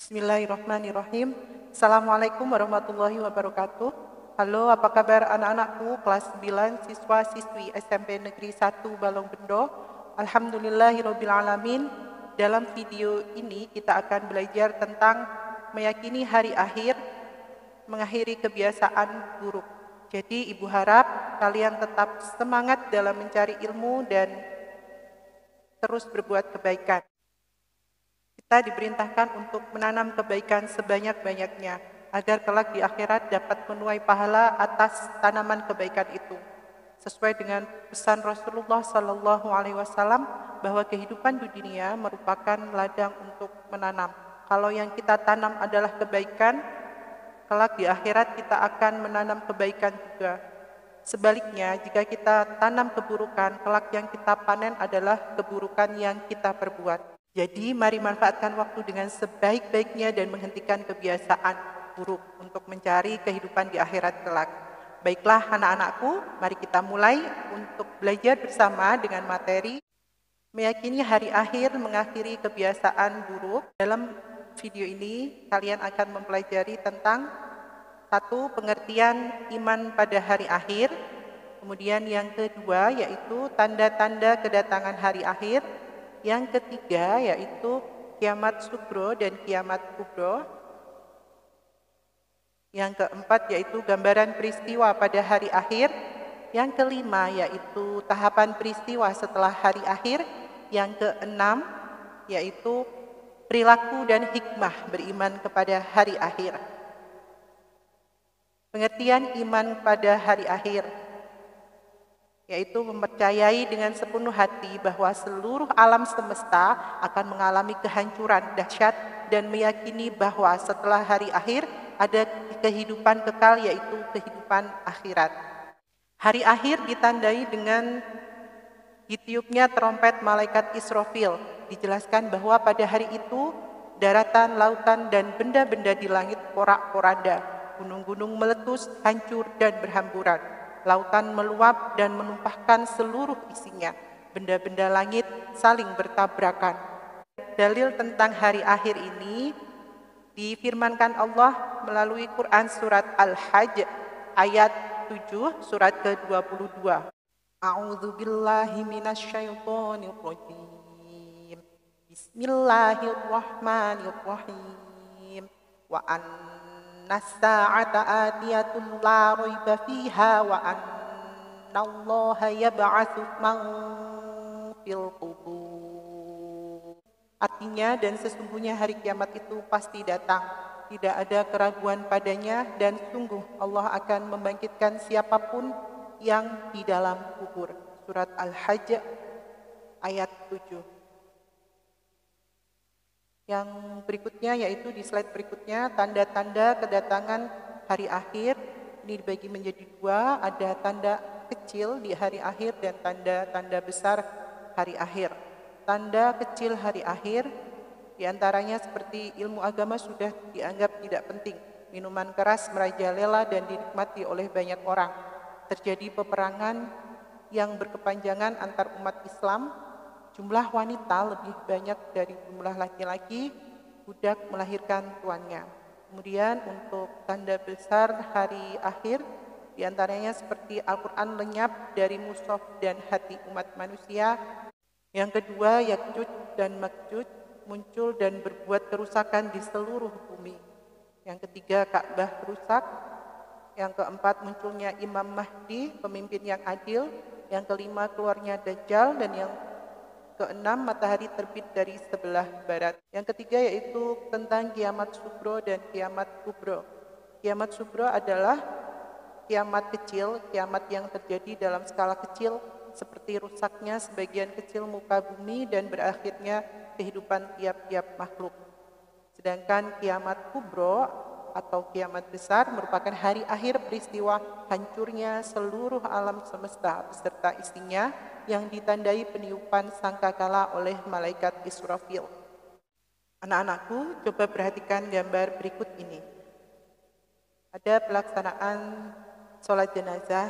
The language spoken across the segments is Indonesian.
Bismillahirrahmanirrahim. Assalamualaikum warahmatullahi wabarakatuh. Halo, apa kabar anak-anakku kelas 9 siswa-siswi SMP Negeri 1 Balongbendo? Alhamdulillahirrabbilalamin. Dalam video ini kita akan belajar tentang meyakini hari akhir, mengakhiri kebiasaan buruk. Jadi Ibu harap kalian tetap semangat dalam mencari ilmu dan terus berbuat kebaikan. Kita diperintahkan untuk menanam kebaikan sebanyak-banyaknya, agar kelak di akhirat dapat menuai pahala atas tanaman kebaikan itu. Sesuai dengan pesan Rasulullah Sallallahu Alaihi Wasallam bahwa kehidupan di dunia merupakan ladang untuk menanam. Kalau yang kita tanam adalah kebaikan, kelak di akhirat kita akan menanam kebaikan juga. Sebaliknya, jika kita tanam keburukan, kelak yang kita panen adalah keburukan yang kita perbuat. Jadi mari manfaatkan waktu dengan sebaik-baiknya dan menghentikan kebiasaan buruk untuk mencari kehidupan di akhirat kelak. Baiklah anak-anakku, mari kita mulai untuk belajar bersama dengan materi meyakini hari akhir mengakhiri kebiasaan buruk. Dalam video ini kalian akan mempelajari tentang satu, pengertian iman pada hari akhir. Kemudian yang kedua yaitu tanda-tanda kedatangan hari akhir. Yang ketiga yaitu kiamat sugro dan kiamat kubro. Yang keempat yaitu gambaran peristiwa pada hari akhir. Yang kelima yaitu tahapan peristiwa setelah hari akhir. Yang keenam yaitu perilaku dan hikmah beriman kepada hari akhir. Pengertian iman pada hari akhir yaitu mempercayai dengan sepenuh hati bahwa seluruh alam semesta akan mengalami kehancuran dahsyat dan meyakini bahwa setelah hari akhir ada kehidupan kekal yaitu kehidupan akhirat. Hari akhir ditandai dengan ditiupnya trompet malaikat Israfil. Dijelaskan bahwa pada hari itu daratan, lautan dan benda-benda di langit porak-poranda, gunung-gunung meletus, hancur dan berhamburan. Lautan meluap dan menumpahkan seluruh isinya. Benda-benda langit saling bertabrakan. Dalil tentang hari akhir ini difirmankan Allah melalui Quran surat Al-Hajj ayat 7 surat ke-22. A'udzu billahi minasyaitonir rajim. Bismillahirrahmanirrahim. Wa as-sa'ata atiyatun la raiba fiha wa annallaha yab'atsu man fil qubur. Artinya, dan sesungguhnya hari kiamat itu pasti datang, tidak ada keraguan padanya, dan sungguh Allah akan membangkitkan siapapun yang di dalam kubur. Surat Al-Hajj ayat 7. Yang berikutnya yaitu di slide berikutnya tanda-tanda kedatangan hari akhir. Ini dibagi menjadi dua, ada tanda kecil di hari akhir dan tanda-tanda besar hari akhir. Tanda kecil hari akhir diantaranya seperti ilmu agama sudah dianggap tidak penting, minuman keras merajalela dan dinikmati oleh banyak orang, terjadi peperangan yang berkepanjangan antar umat Islam, jumlah wanita lebih banyak dari jumlah laki-laki, budak melahirkan tuannya. Kemudian untuk tanda besar hari akhir, diantaranya seperti Al-Quran lenyap dari mushaf dan hati umat manusia. Yang kedua, Ya'juj dan Ma'juj muncul dan berbuat kerusakan di seluruh bumi. Yang ketiga, Ka'bah rusak. Yang keempat, munculnya Imam Mahdi, pemimpin yang adil. Yang kelima, keluarnya Dajjal. Dan yang keenam, matahari terbit dari sebelah barat. Yang ketiga yaitu tentang kiamat sugro dan kiamat kubro. Kiamat sugro adalah kiamat kecil, kiamat yang terjadi dalam skala kecil, seperti rusaknya sebagian kecil muka bumi dan berakhirnya kehidupan tiap-tiap makhluk. Sedangkan kiamat kubro atau kiamat besar merupakan hari akhir peristiwa hancurnya seluruh alam semesta beserta isinya yang ditandai peniupan sangkakala oleh malaikat Israfil. Anak-anakku, coba perhatikan gambar berikut ini. Ada pelaksanaan sholat jenazah,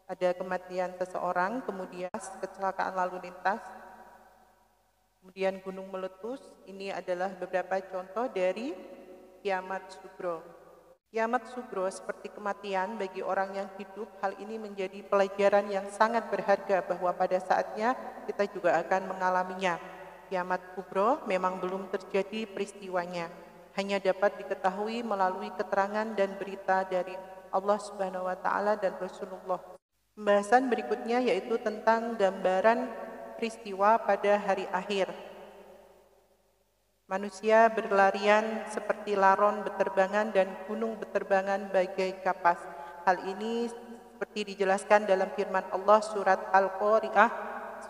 ada kematian seseorang, kemudian kecelakaan lalu lintas, Kemudian gunung meletus, ini adalah beberapa contoh dari kiamat sugro. Kiamat sugro seperti kematian bagi orang yang hidup, hal ini menjadi pelajaran yang sangat berharga bahwa pada saatnya kita juga akan mengalaminya. Kiamat kubro memang belum terjadi peristiwanya, hanya dapat diketahui melalui keterangan dan berita dari Allah Subhanahu wa Ta'ala dan Rasulullah. Pembahasan berikutnya yaitu tentang gambaran peristiwa pada hari akhir. Manusia berlarian seperti laron beterbangan dan gunung beterbangan bagai kapas. Hal ini seperti dijelaskan dalam firman Allah surat Al-Qari'ah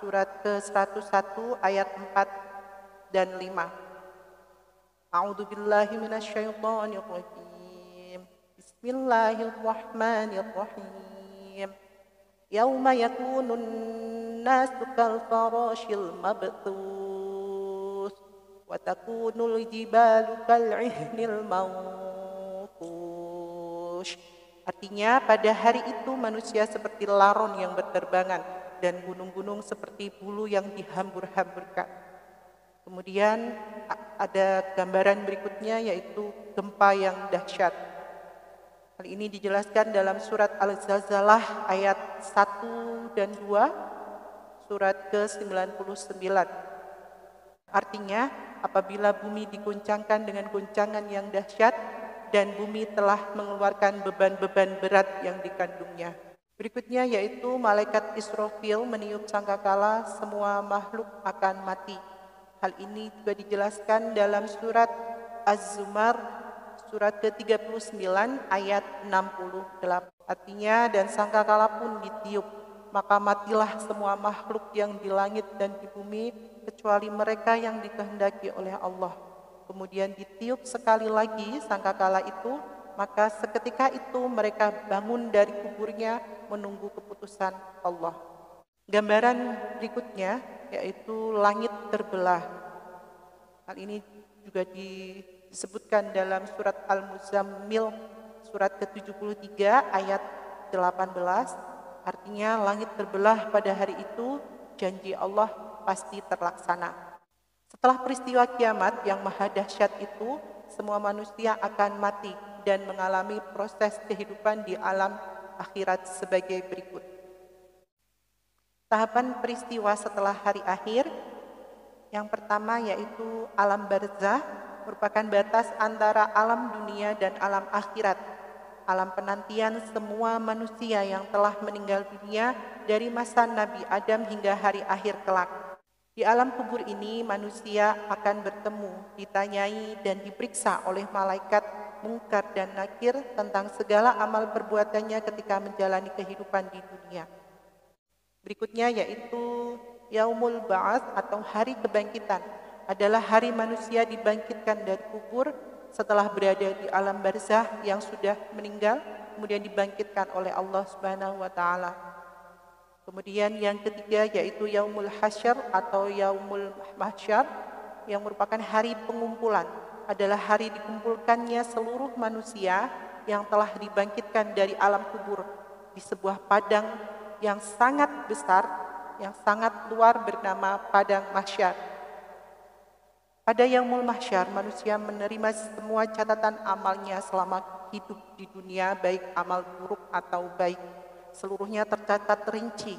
surat ke-101 ayat 4 dan 5. A'udzu billahi minasyaitonir rajim. Bismillahirrahmanirrahim. Yauma yakunun nasu kal farashil mabthus wa takunul jibalu kal'ihnil manfush. Artinya pada hari itu manusia seperti laron yang berterbangan dan gunung-gunung seperti bulu yang dihambur-hamburkan. Kemudian ada gambaran berikutnya yaitu gempa yang dahsyat. Hal ini dijelaskan dalam surat Al-Zalzalah ayat 1 dan 2, surat ke-99. Artinya, apabila bumi diguncangkan dengan guncangan yang dahsyat dan bumi telah mengeluarkan beban-beban berat yang dikandungnya. Berikutnya yaitu malaikat Israfil meniup sangkakala semua makhluk akan mati. Hal ini juga dijelaskan dalam surat Az-Zumar surat ke-39 ayat 68. Artinya dan sangkakala pun ditiup, maka matilah semua makhluk yang di langit dan di bumi kecuali mereka yang dikehendaki oleh Allah. Kemudian ditiup sekali lagi sangkakala itu, maka seketika itu mereka bangun dari kuburnya menunggu keputusan Allah. Gambaran berikutnya yaitu langit terbelah. Hal ini juga disebutkan dalam surat Al-Muzammil surat ke-73 ayat 18. Artinya langit terbelah pada hari itu, janji Allah pasti terlaksana. Setelah peristiwa kiamat yang maha dahsyat itu, semua manusia akan mati dan mengalami proses kehidupan di alam akhirat sebagai berikut. Tahapan peristiwa setelah hari akhir, yang pertama yaitu alam barzah, merupakan batas antara alam dunia dan alam akhirat. Alam penantian semua manusia yang telah meninggal dunia dari masa Nabi Adam hingga hari akhir kelak. Di alam kubur ini manusia akan bertemu, ditanyai dan diperiksa oleh malaikat Munkar dan Nakir tentang segala amal perbuatannya ketika menjalani kehidupan di dunia. Berikutnya yaitu Yaumul Ba'ats atau hari kebangkitan, adalah hari manusia dibangkitkan dari kubur setelah berada di alam barzah yang sudah meninggal, kemudian dibangkitkan oleh Allah Subhanahu wa Ta'ala. Kemudian yang ketiga yaitu Yaumul Hasyr atau Yaumul Mahsyar, yang merupakan hari pengumpulan, adalah hari dikumpulkannya seluruh manusia yang telah dibangkitkan dari alam kubur di sebuah padang yang sangat besar, yang sangat luar bernama Padang Mahsyar. Pada Yaumul Mahsyar, manusia menerima semua catatan amalnya selama hidup di dunia, baik amal buruk atau baik. Seluruhnya tercatat rinci.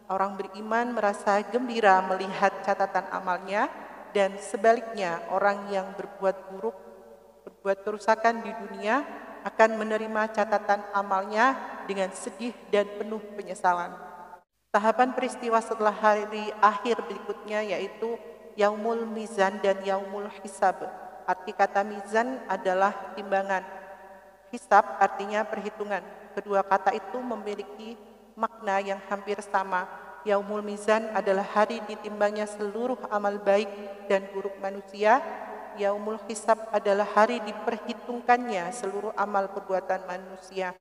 Orang beriman merasa gembira melihat catatan amalnya, dan sebaliknya orang yang berbuat buruk, berbuat kerusakan di dunia akan menerima catatan amalnya dengan sedih dan penuh penyesalan. Tahapan peristiwa setelah hari akhir berikutnya yaitu Yaumul Mizan dan Yaumul Hisab. Arti kata mizan adalah timbangan. Hisab artinya perhitungan. Kedua kata itu memiliki makna yang hampir sama. Yaumul Mizan adalah hari ditimbangnya seluruh amal baik dan buruk manusia. Yaumul Hisab adalah hari diperhitungkannya seluruh amal perbuatan manusia.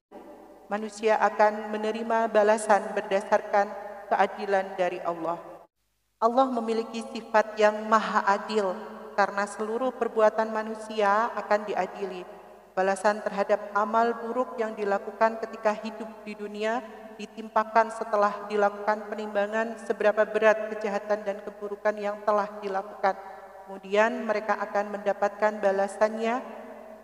Manusia akan menerima balasan berdasarkan keadilan dari Allah. Allah memiliki sifat yang maha adil karena seluruh perbuatan manusia akan diadili. Balasan terhadap amal buruk yang dilakukan ketika hidup di dunia ditimpakan setelah dilakukan penimbangan seberapa berat kejahatan dan keburukan yang telah dilakukan. Kemudian mereka akan mendapatkan balasannya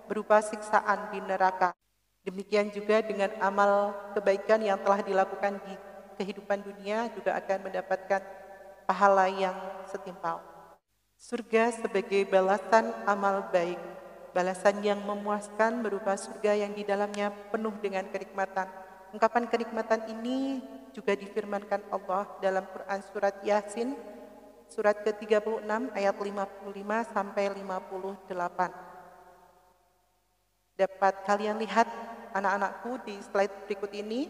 berupa siksaan di neraka. Demikian juga dengan amal kebaikan yang telah dilakukan di kehidupan dunia juga akan mendapatkan pahala yang setimpal. Surga sebagai balasan amal baik, balasan yang memuaskan berupa surga yang di dalamnya penuh dengan kenikmatan. Ungkapan kenikmatan ini juga difirmankan Allah dalam Quran surat Yasin, surat ke-36 ayat 55 sampai 58. Dapat kalian lihat anak-anakku di slide berikut ini,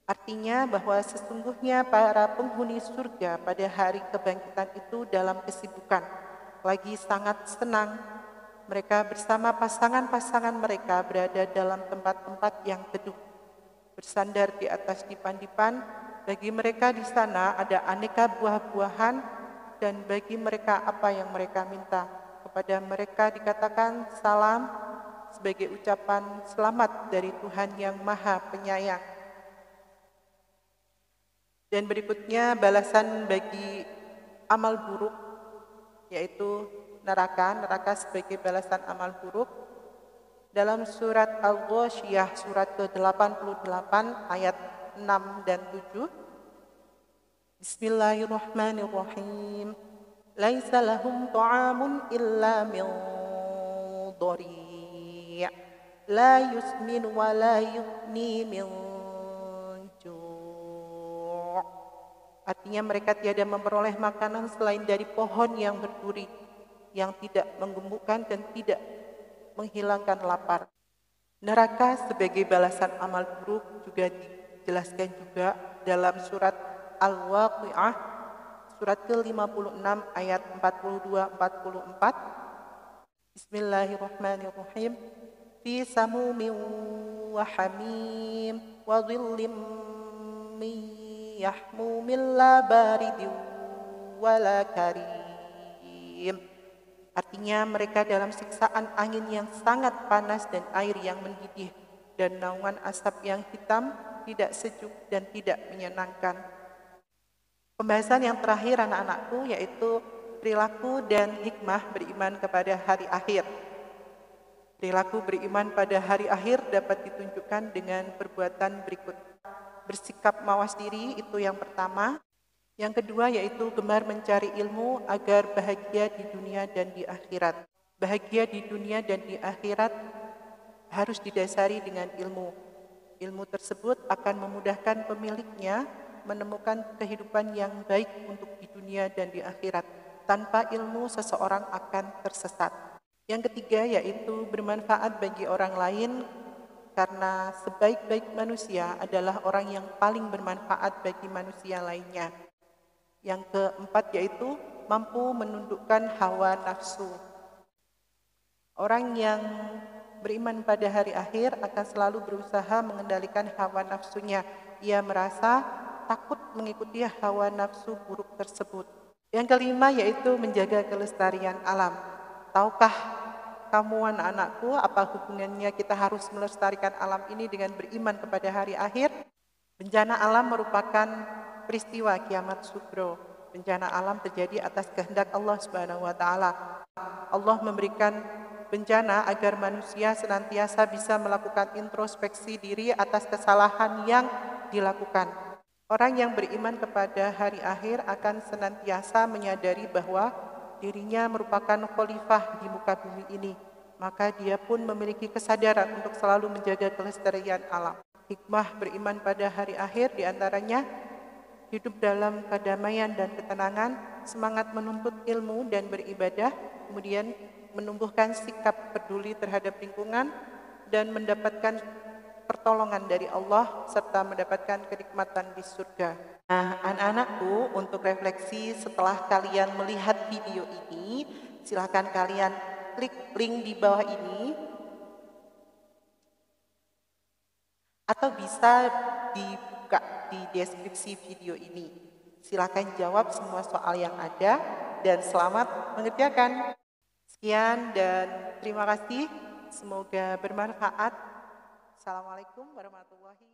artinya bahwa sesungguhnya para penghuni surga pada hari kebangkitan itu dalam kesibukan, lagi sangat senang. Mereka bersama pasangan-pasangan mereka berada dalam tempat-tempat yang teduh, bersandar di atas dipan-dipan. Bagi mereka di sana ada aneka buah-buahan, dan bagi mereka apa yang mereka minta. Kepada mereka dikatakan salam, sebagai ucapan selamat dari Tuhan yang Maha Penyayang. Dan berikutnya balasan bagi amal buruk, yaitu neraka sebagai balasan amal buruk. Dalam surat Al-Ghasyiyah surat ke-88 ayat 6 dan 7. Bismillahirrahmanirrahim. Laisa lahum ta'amun illa min dhari', la yusmin wa la yughni min ju'. Artinya mereka tiada memperoleh makanan selain dari pohon yang berduri, yang tidak menggembukkan dan tidak menghilangkan lapar. Neraka sebagai balasan amal buruk juga dijelaskan juga dalam surat Al-Waqi'ah surat ke-56 ayat 42-44. Bismillahirrahmanirrahim. Fi samumin wa hamim wa dhillim min yahmumin la baridin wa la karim. Artinya mereka dalam siksaan angin yang sangat panas dan air yang mendidih, dan naungan asap yang hitam, tidak sejuk dan tidak menyenangkan. Pembahasan yang terakhir anak-anakku yaitu perilaku dan hikmah beriman kepada hari akhir. Perilaku beriman pada hari akhir dapat ditunjukkan dengan perbuatan berikut. Bersikap mawas diri itu yang pertama. Yang kedua yaitu gemar mencari ilmu agar bahagia di dunia dan di akhirat. Bahagia di dunia dan di akhirat harus didasari dengan ilmu. Ilmu tersebut akan memudahkan pemiliknya menemukan kehidupan yang baik untuk di dunia dan di akhirat. Tanpa ilmu seseorang akan tersesat. Yang ketiga yaitu bermanfaat bagi orang lain, karena sebaik-baik manusia adalah orang yang paling bermanfaat bagi manusia lainnya. Yang keempat yaitu mampu menundukkan hawa nafsu. Orang yang beriman pada hari akhir akan selalu berusaha mengendalikan hawa nafsunya. Ia merasa takut mengikuti hawa nafsu buruk tersebut. Yang kelima yaitu menjaga kelestarian alam. Tahukah kamu anak-anakku apa hubungannya kita harus melestarikan alam ini dengan beriman kepada hari akhir? Bencana alam merupakan peristiwa kiamat sugro. Bencana alam terjadi atas kehendak Allah Subhanahu wa taala. Allah memberikan bencana agar manusia senantiasa bisa melakukan introspeksi diri atas kesalahan yang dilakukan. Orang yang beriman kepada hari akhir akan senantiasa menyadari bahwa dirinya merupakan khalifah di muka bumi ini. Maka dia pun memiliki kesadaran untuk selalu menjaga kelestarian alam. Hikmah beriman pada hari akhir diantaranya hidup dalam kedamaian dan ketenangan, semangat menuntut ilmu dan beribadah, kemudian menumbuhkan sikap peduli terhadap lingkungan, dan mendapatkan pertolongan dari Allah, serta mendapatkan kenikmatan di surga. Nah, anak-anakku, untuk refleksi setelah kalian melihat video ini, silakan kalian klik link di bawah ini, atau bisa dibuka di deskripsi video ini. Silakan jawab semua soal yang ada dan selamat mengerjakan. Sekian dan terima kasih. Semoga bermanfaat. Assalamualaikum warahmatullahi